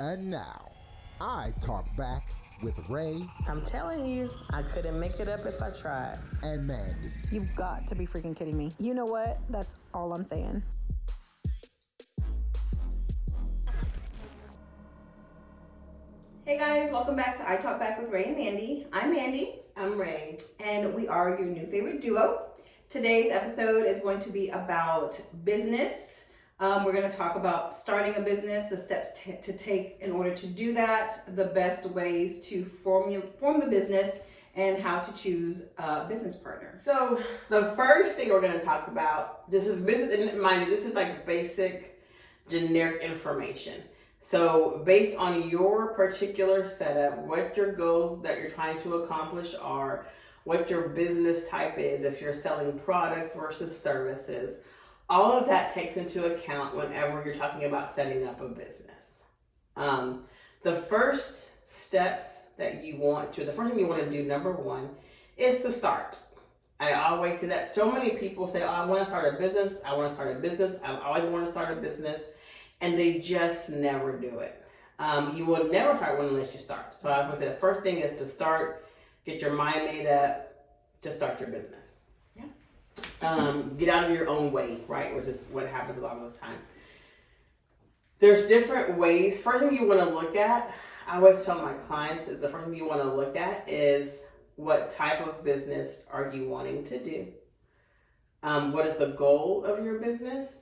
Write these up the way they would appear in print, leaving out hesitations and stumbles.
And now, I talk back with Ray I'm telling you, I couldn't make it up if I tried. and Mandy. You've got to be freaking kidding me. You know what? That's all I'm saying. Hey guys, welcome back to I Talk Back with Ray and Mandy. I'm Mandy. I'm Ray. And we are your new favorite duo. Today's episode is going to be about business. We're going to talk about starting a business, the steps to take in order to do that, the best ways to form the business, and how to choose a business partner. So the first thing we're going to talk about, this is business, and mind you, this is like basic generic information. So based on your particular setup, what your goals that you're trying to accomplish are, what your business type is, if you're selling products versus services, all of that takes into account whenever you're talking about setting up a business. The first steps that you want to, the first thing you want to do, number one, is to start. I always say that. So many people say, oh, I want to start a business. I want to start a business. I always want to start a business. And they just never do it. You will never start one unless you start. So I would say the first thing is to start, get your mind made up to start your business. Get out of your own way, right? Which is what happens a lot of the time. There's different ways. First thing you want to look at, I always tell my clients, is the first thing you want to look at is what type of business are you wanting to do? What is the goal of your business?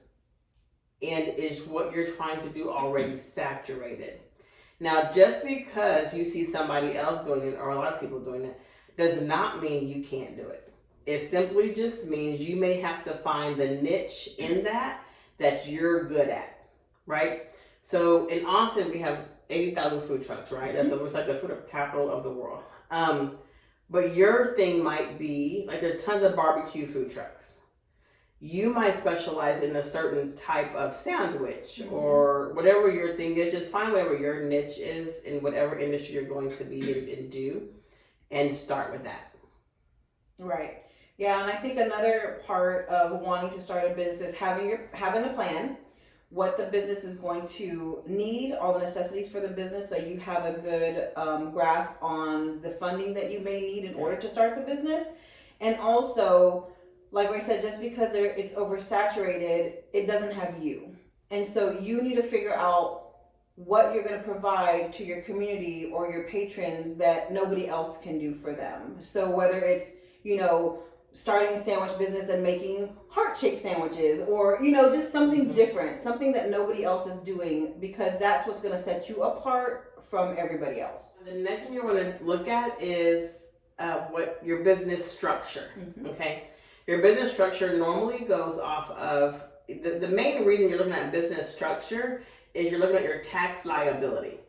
And is what you're trying to do already saturated? Now, just because you see somebody else doing it or a lot of people doing it does not mean you can't do it. It simply just means you may have to find the niche in that you're good at, right? So in Austin, we have 80,000 food trucks, right? That's almost like the food capital of the world. But your thing might be, like there's tons of barbecue food trucks. You might specialize in a certain type of sandwich or whatever your thing is. Just find whatever your niche is in whatever industry you're going to be in and do, and start with that. Right. Yeah, and I think another part of wanting to start a business is having a plan, what the business is going to need, all the necessities for the business, so you have a good grasp on the funding that you may need in order to start the business. And also, like I said, just because it's oversaturated, it doesn't have you. And so you need to figure out what you're going to provide to your community or your patrons that nobody else can do for them. So whether it's, starting a sandwich business and making heart-shaped sandwiches, or, just something different, something that nobody else is doing, because that's what's going to set you apart from everybody else. The next thing you want to look at is what your business structure, okay? Your business structure normally goes off of, the main reason you're looking at business structure is you're looking at your tax liability.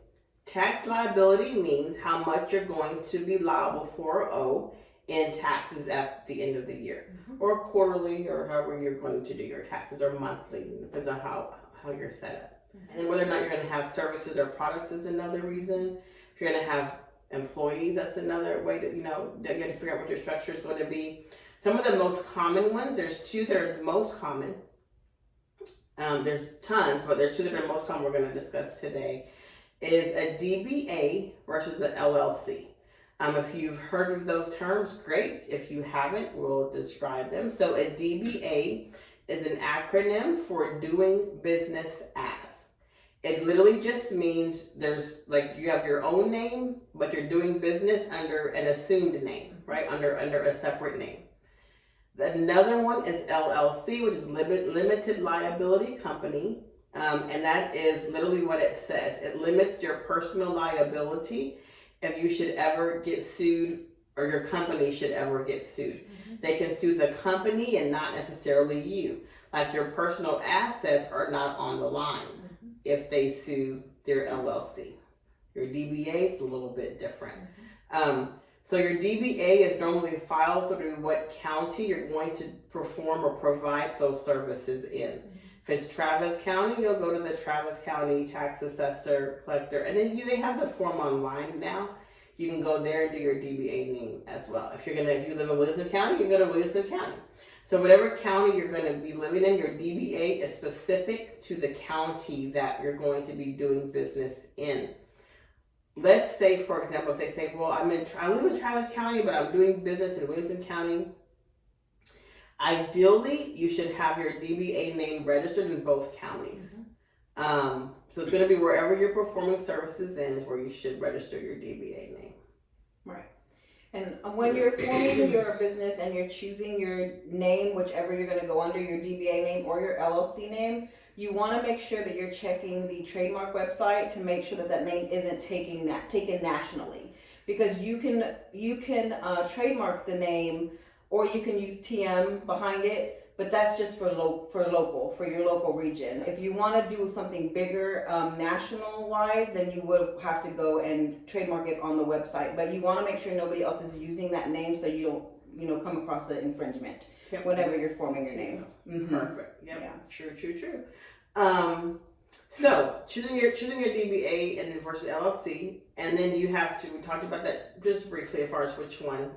Tax liability means how much you're going to be liable for or owe in taxes at the end of the year, or quarterly, or however you're going to do your taxes, or monthly, depends on how you're set up. And then whether or not you're going to have services or products is another reason. If you're going to have employees, that's another way to, you have to figure out what your structure is going to be. Some of the most common ones, there's two that are the most common. There's tons, but there's two that are most common we're going to discuss today, is a DBA versus an LLC. If you've heard of those terms, great. If you haven't, we'll describe them. So a DBA is an acronym for doing business as. It literally just means there's you have your own name, but you're doing business under an assumed name, right? Under a separate name. Another one is LLC, which is limited liability company. And that is literally what it says. It limits your personal liability if you should ever get sued, or your company should ever get sued. They can sue the company and not necessarily you. Like your personal assets are not on the line if they sue their LLC. Your DBA is a little bit different. So your DBA is normally filed through what county you're going to perform or provide those services in. If it's Travis County, you'll go to the Travis County tax assessor, collector, and then they have the form online now. You can go there and do your DBA name as well. If you live in Williamson County, you go to Williamson County. So whatever county you're going to be living in, your DBA is specific to the county that you're going to be doing business in. Let's say, for example, if they say, well, I live in Travis County, but I'm doing business in Williamson County. Ideally, you should have your DBA name registered in both counties. So it's going to be wherever you're performing services in is where you should register your DBA name. Right. And when you're forming your business and you're choosing your name, whichever you're going to go under, your DBA name or your LLC name, you want to make sure that you're checking the trademark website to make sure that that name isn't taken nationally, because you can trademark the name, or you can use TM behind it. But that's just for your local region. If you want to do something bigger, national wide, then you would have to go and trademark it on the website. But you want to make sure nobody else is using that name, so you don't come across the infringement whenever you're forming your names. Perfect. Yep. Yeah. True. So choosing your DBA and versus LLC, and then you have to. We talked about that just briefly as far as which one,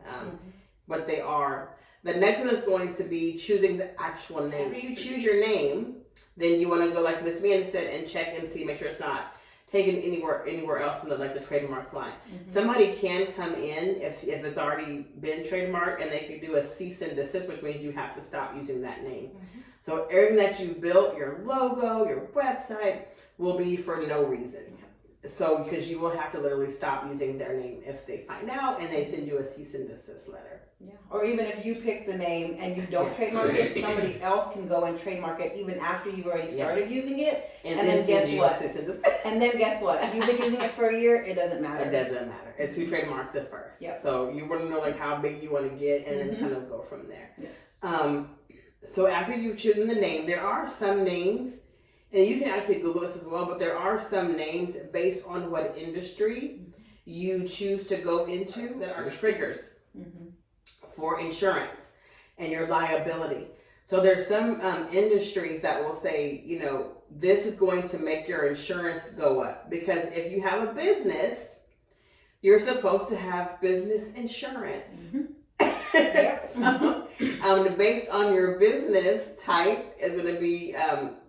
what they are. The next one is going to be choosing the actual name. After you choose your name, then you want to go like Miss Mandy said and check and see, make sure it's not taken anywhere else in the trademark line. Somebody can come in if it's already been trademarked, and they can do a cease and desist, which means you have to stop using that name. So everything that you've built, your logo, your website, will be for no reason. So because you will have to literally stop using their name if they find out and they send you a cease and desist letter. Yeah. Or even if you pick the name and you don't trademark it, somebody else can go and trademark it even after you've already started using it. And then guess what? And then guess what? You've been using it for a year, it doesn't matter. It doesn't matter. It's who trademarks it first. Yep. So you want to know like how big you want to get and then kind of go from there. Yes. So after you've chosen the name, there are some names, and you can actually Google this as well, but there are some names based on what industry you choose to go into that are triggers for insurance and your liability. So there's some industries that will say, this is going to make your insurance go up, because if you have a business, you're supposed to have business insurance. So, based on your business type is going to be,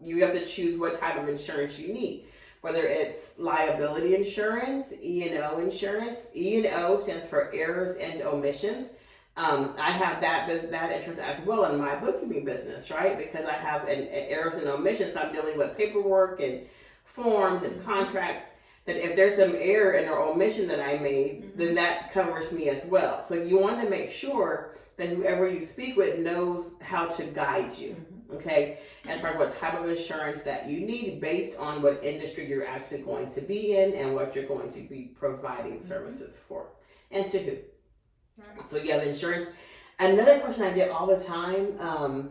you have to choose what type of insurance you need, whether it's liability insurance, E&O insurance. E&O stands for errors and omissions. I have that insurance as well in my bookkeeping business, right? Because I have an errors and omissions. I'm dealing with paperwork and forms and contracts. That if there's some error and or omission that I made, then that covers me as well. So you want to make sure that whoever you speak with knows how to guide you, okay? As far as what type of insurance that you need based on what industry you're actually going to be in and what you're going to be providing services for and to who. Right. So you have insurance. Another question I get all the time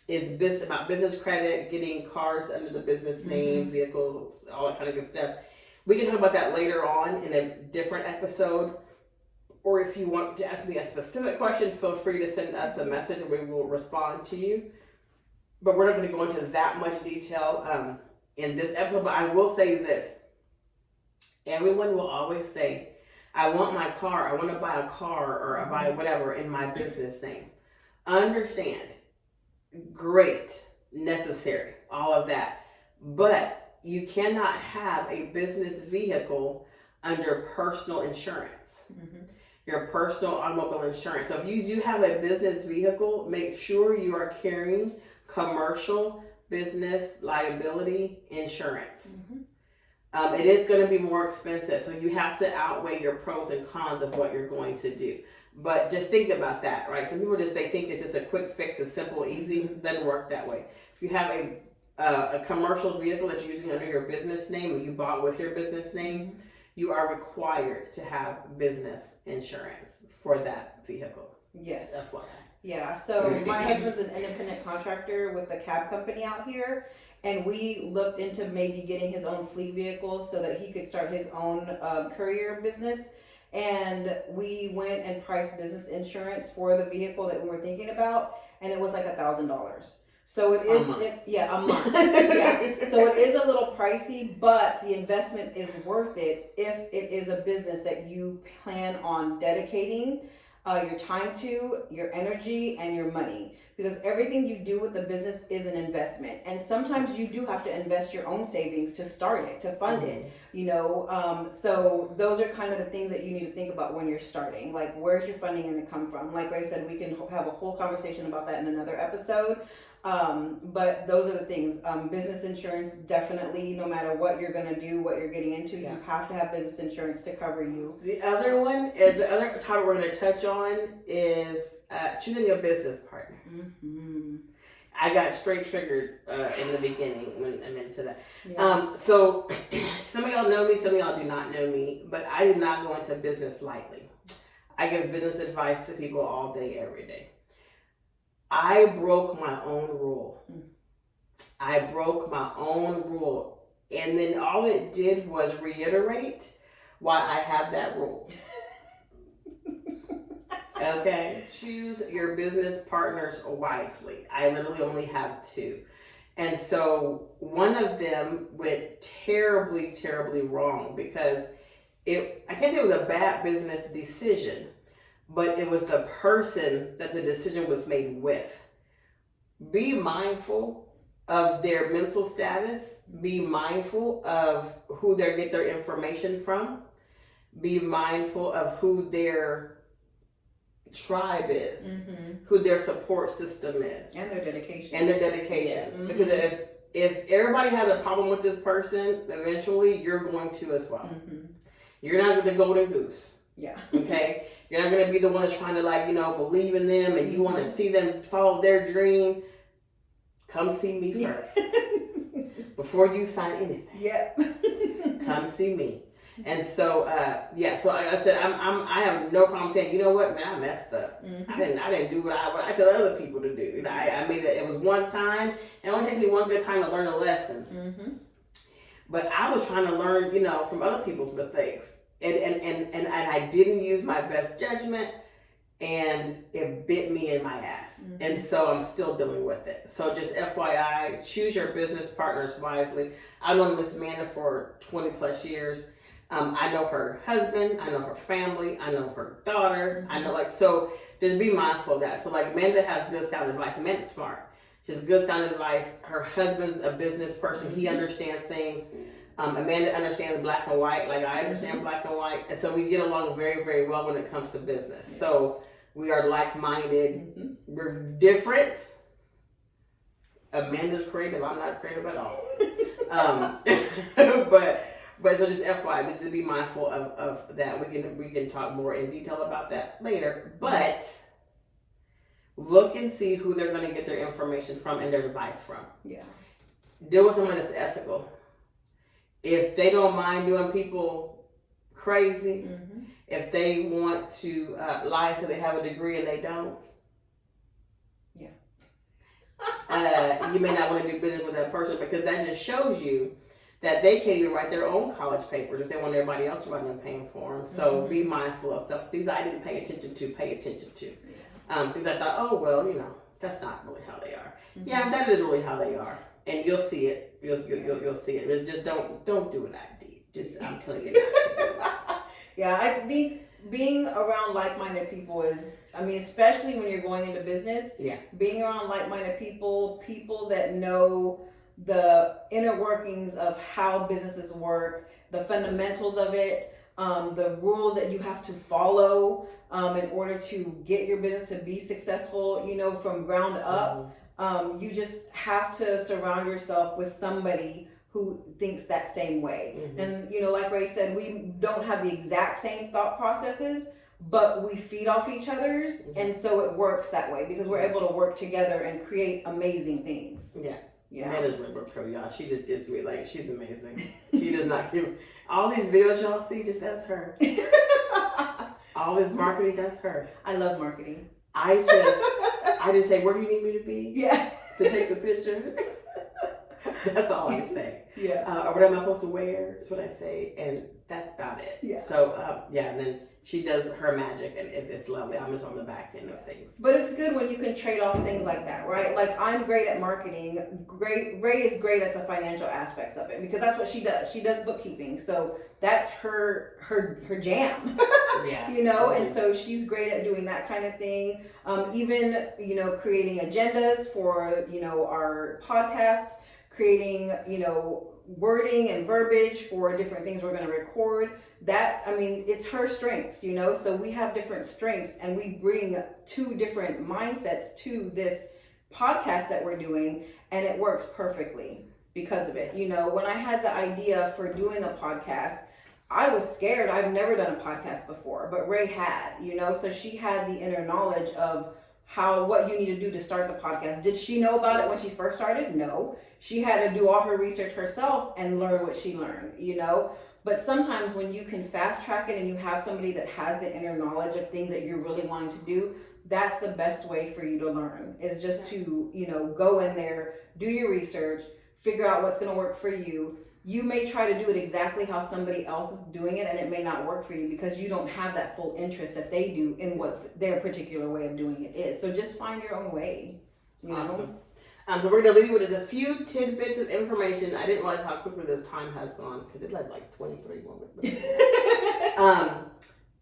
is about business credit, getting cars under the business name, vehicles, all that kind of good stuff. We can talk about that later on in a different episode. Or if you want to ask me a specific question, feel free to send us a message and we will respond to you. But we're not going to go into that much detail in this episode. But I will say this. Everyone will always say, I want my car, I want to buy a car or I buy whatever in my business name. Understand. Great. Necessary. All of that. But you cannot have a business vehicle under personal insurance. Your personal automobile insurance. So if you do have a business vehicle, make sure you are carrying commercial business liability insurance. It is going to be more expensive, so you have to outweigh your pros and cons of what you're going to do. But just think about that, right? Some people they think it's just a quick fix, it's simple, easy. It doesn't work that way. If you have a commercial vehicle that you're using under your business name and you bought with your business name, you are required to have business insurance for that vehicle. Yes. FYI. Yeah, so my husband's an independent contractor with a cab company out here, and we looked into maybe getting his own fleet vehicles so that he could start his own courier business. And we went and priced business insurance for the vehicle that we were thinking about, and it was like $1,000. So it is, a month. Yeah. So it is a little pricey, but the investment is worth it if it is a business that you plan on dedicating your time to, your energy, and your money. because everything you do with the business is an investment. And sometimes you do have to invest your own savings to start it, to fund it, you know. So those are kind of the things that you need to think about when you're starting. Like, where's your funding going to come from? Like Ray said, we can have a whole conversation about that in another episode. But those are the things. Business insurance, definitely, no matter what you're going to do, what you're getting into, you have to have business insurance to cover you. The other one, the other topic we're going to touch on is choosing a business partner. Mm-hmm. I got straight triggered in the beginning when I meant to that. Yes. So some of y'all know me, some of y'all do not know me, but I do not go into business lightly. I give business advice to people all day, every day. I broke my own rule. I broke my own rule. And then all it did was reiterate why I have that rule. Okay? Choose your business partners wisely. I literally only have 2. And so one of them went terribly, terribly wrong because I can't say it was a bad business decision, but it was the person that the decision was made with. Be mindful of their mental status. Be mindful of who they get their information from. Be mindful of who their tribe is, who their support system is. And their dedication. Yeah. Because if everybody has a problem with this person, eventually you're going to as well. You're not the golden goose. Yeah. Okay? You're not going to be the one that's trying to, believe in them and you want to see them follow their dream. Come see me first. Before you sign anything. Yep. Come see me. And so, so like I said, I have no problem saying, you know what, man, I messed up. I didn't do what I tell other people to do. I made it was one time, and it only takes me one good time to learn a lesson. But I was trying to learn, from other people's mistakes. And I didn't use my best judgment, and it bit me in my ass. And so I'm still dealing with it. So just FYI, choose your business partners wisely. I've known Miss Amanda for 20 plus years. I know her husband, I know her family, I know her daughter. I know, so just be mindful of that. So Amanda has good sound advice. Amanda's smart. She has good sound advice. Her husband's a business person. He understands things. Amanda understands black and white, like I understand black and white. And so we get along very, very well when it comes to business. Yes. So we are like-minded. We're different. Amanda's creative. I'm not creative at all. But so just FYI, just be mindful of that. We can talk more in detail about that later. But look and see who they're going to get their information from and their advice from. Yeah. Deal with someone that's ethical. If they don't mind doing people crazy, if they want to lie until they have a degree and they don't, you may not want to do business with that person, because that just shows you that they can't even write their own college papers if they want everybody else to write them, paying for them. So be mindful of stuff. Things I didn't pay attention to, pay attention to. Things I thought, oh, well, that's not really how they are. Yeah, that is really how they are. And you'll see it. You'll see it. It's just don't do what I did. Just, I'm telling you not to do it. Yeah, I think being around like-minded people is, especially when you're going into business, being around like-minded people that know the inner workings of how businesses work, the fundamentals of it, the rules that you have to follow in order to get your business to be successful, from ground up. You just have to surround yourself with somebody who thinks that same way. And, like Ray said, we don't have the exact same thought processes, but we feed off each other's. And so it works that way because we're able to work together and create amazing things. Yeah. Amanda's Rainbow Pro, y'all. She just gets me, she's amazing. She does not give, all these videos y'all see, just that's her. All this marketing, that's her. I love marketing. I just say, where do you need me to be? Yeah. To take the picture? That's all I say. Yeah. Or what am I supposed to wear is what I say, and that's about it. Yeah. So, and then she does her magic, and it's lovely. I'm just on the back end of things. But it's good when you can trade off things like that, right? Like I'm great at marketing. Ray is great at the financial aspects of it because that's what she does. She does bookkeeping, so that's her jam. Yeah. You know, and so she's great at doing that kind of thing. Even creating agendas for our podcasts, creating wording and verbiage for different things we're going to record. That, I mean, it's her strengths, so we have different strengths and we bring two different mindsets to this podcast that we're doing, and it works perfectly because of it. When I had the idea for doing a podcast, I was scared. I've never done a podcast before, but Ray had, so she had the inner knowledge of what you need to do to start the podcast. Did she know about it when she first started? No. She had to do all her research herself and learn what she learned, But sometimes when you can fast track it and you have somebody that has the inner knowledge of things that you're really wanting to do, that's the best way for you to learn, is just to, go in there, do your research, figure out what's going to work for you. You may try to do it exactly how somebody else is doing it, and it may not work for you because you don't have that full interest that they do in what their particular way of doing it is. So just find your own way. Awesome. So we're going to leave you with just a few tidbits of information. I didn't realize how quickly this time has gone because it's like 23 moments.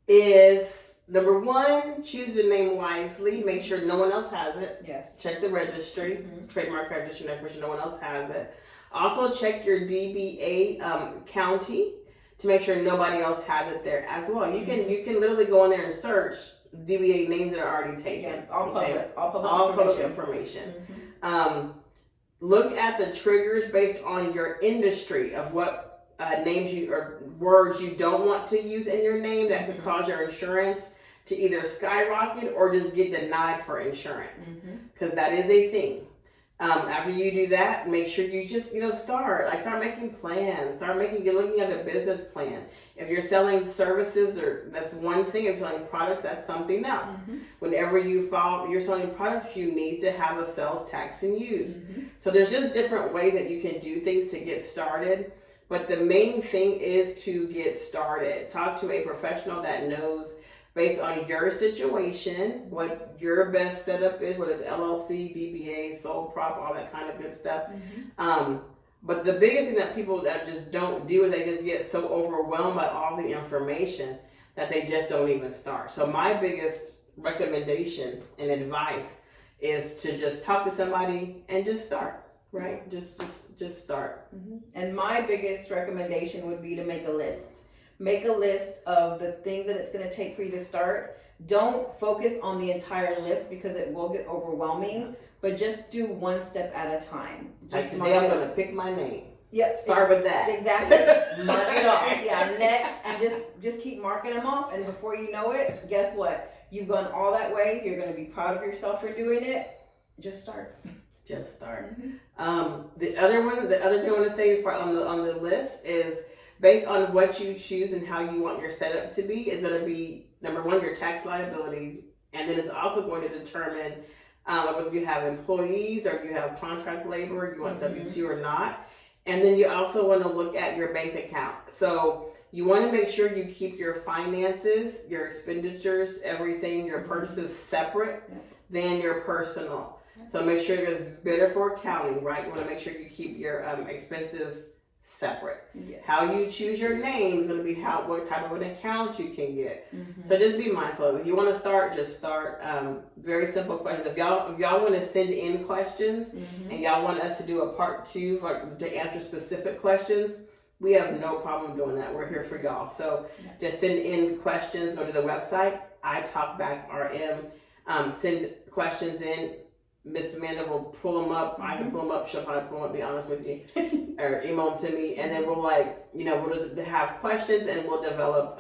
Is number one, choose the name wisely. Make sure no one else has it. Yes. Check the registry, trademark registry, make sure no one else has it. Also check your DBA county to make sure nobody else has it there as well. You can literally go in there and search DBA names that are already taken. Yeah, all public information. Look at the triggers based on your industry of what names or words you don't want to use in your name that could cause your insurance to either skyrocket or just get denied for insurance, because that is a thing. After you do that, make sure you just start making plans, looking at a business plan. If you're selling services, that's one thing. If you're selling products, that's something else. Whenever you're selling products, you need to have a sales tax and use. So there's just different ways that you can do things to get started. But the main thing is to get started. Talk to a professional that knows, based on your situation, what your best setup is, whether it's LLC, DBA, sole prop, all that kind of good stuff. But the biggest thing that people that just don't do is they just get so overwhelmed by all the information that they just don't even start. So my biggest recommendation and advice is to just talk to somebody and just start, right? Just start. And my biggest recommendation would be to make a list. Make a list of the things that it's going to take for you to start. Don't focus on the entire list because it will get overwhelming, but just do one step at a time. Like today I'm going to pick my name. Yep. Start with that. Exactly. Mark it off. Yeah, next. And just keep marking them off. And before you know it, guess what? You've gone all that way. You're going to be proud of yourself for doing it. Just start. Just start. The other thing I want to say on the list is, based on what you choose and how you want your setup to be, is going to be, number one, your tax liability. And then it's also going to determine whether you have employees or you have contract labor, you want W-2 or not. And then you also want to look at your bank account. So you want to make sure you keep your finances, your expenditures, everything, your purchases separate than your personal. So make sure it's better for accounting, right? You want to make sure you keep your expenses separate. How you choose your name is going to be what type of an account you can get. So just be mindful of it. If you want to start, just start. Very simple questions. If y'all want to send in questions and y'all want us to do a part 2 to answer specific questions, we have no problem doing that. We're here for y'all. So just send in questions. Go to the website, iTalkBackRM. Send questions in. Miss Amanda will pull them up. I can pull them up. She'll probably pull them up, be honest with you. Or email them to me. And then we'll we'll just have questions and we'll develop,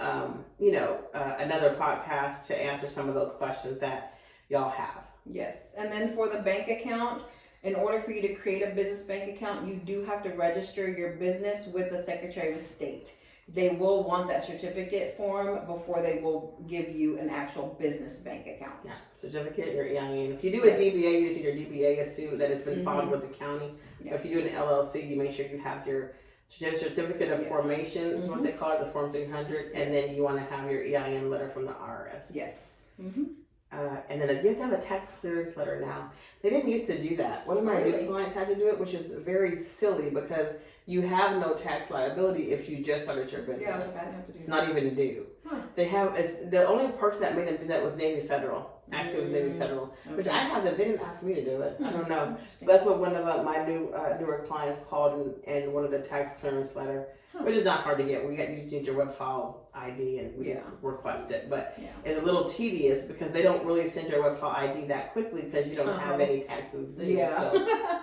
another podcast to answer some of those questions that y'all have. Yes. And then for the bank account, in order for you to create a business bank account, you do have to register your business with the Secretary of State. They will want that certificate form before they will give you an actual business bank account. Yeah, certificate, your EIN. If you do a DBA, you just need your DBA, assume that it's been filed with the county. If you do an LLC, you make sure you have your certificate of Yes. formation is what they call it, the Form 300, and then you want to have your EIN letter from the IRS. Yes. And then you have to have a tax clearance letter now. They didn't used to do that. One of my new clients had to do it, which is very silly because you have no tax liability if you just started your business. Yeah, I was like, I didn't have to do it's that. not even due. They have the only person that made them do that was Navy Federal. Actually, it was Navy Federal, which I have that they didn't ask me to do it. I don't know. That's what one of my newer clients called and wanted a tax clearance letter, which is not hard to get. You need your web file ID and we just request it, but it's a little tedious because they don't really send your web file ID that quickly because you don't have any taxes due. Yeah. So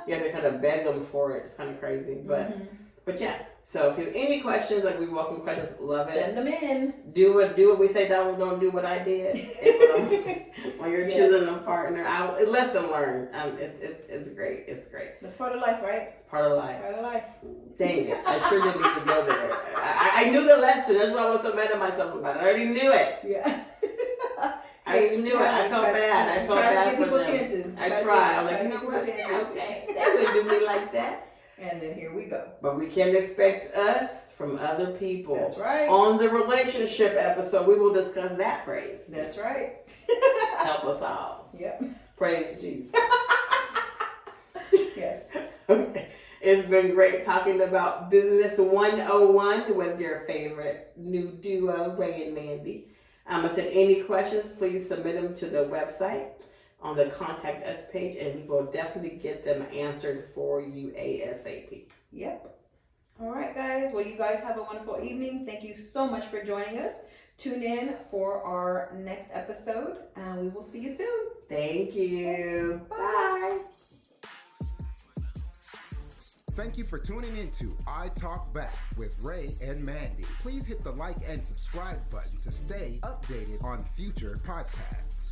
you have to kind of beg them for it. It's kind of crazy, but yeah. So if you have any questions, like we welcome questions, love it. Send them in. Do what we say. Don't do what I did. Is what I'm saying. When you're choosing a partner, lesson learned. It's great. It's great. That's part of life, right? It's part of life. Part of life. Dang it! I sure didn't need to go there. I knew the lesson. That's why I was so mad at myself about it. I already knew it. Yeah. I already knew it. I felt bad. I felt bad for them. Chances. I tried. I was like, you know what? Okay, they wouldn't do me like that. And then here we go. But we can't expect us from other people. That's right. On the relationship episode, we will discuss that phrase. That's right. Help us all. Yep. Praise Jesus. Yes. Okay. It's been great talking about Business 101 with your favorite new duo, Ray and Mandy. I said any questions, please submit them to the website on the Contact Us page, and we will definitely get them answered for you ASAP. Yep. All right, guys. Well, you guys have a wonderful evening. Thank you so much for joining us. Tune in for our next episode, and we will see you soon. Thank you. Bye. Thank you for tuning into I Talk Back with Ray and Mandy. Please hit the like and subscribe button to stay updated on future podcasts.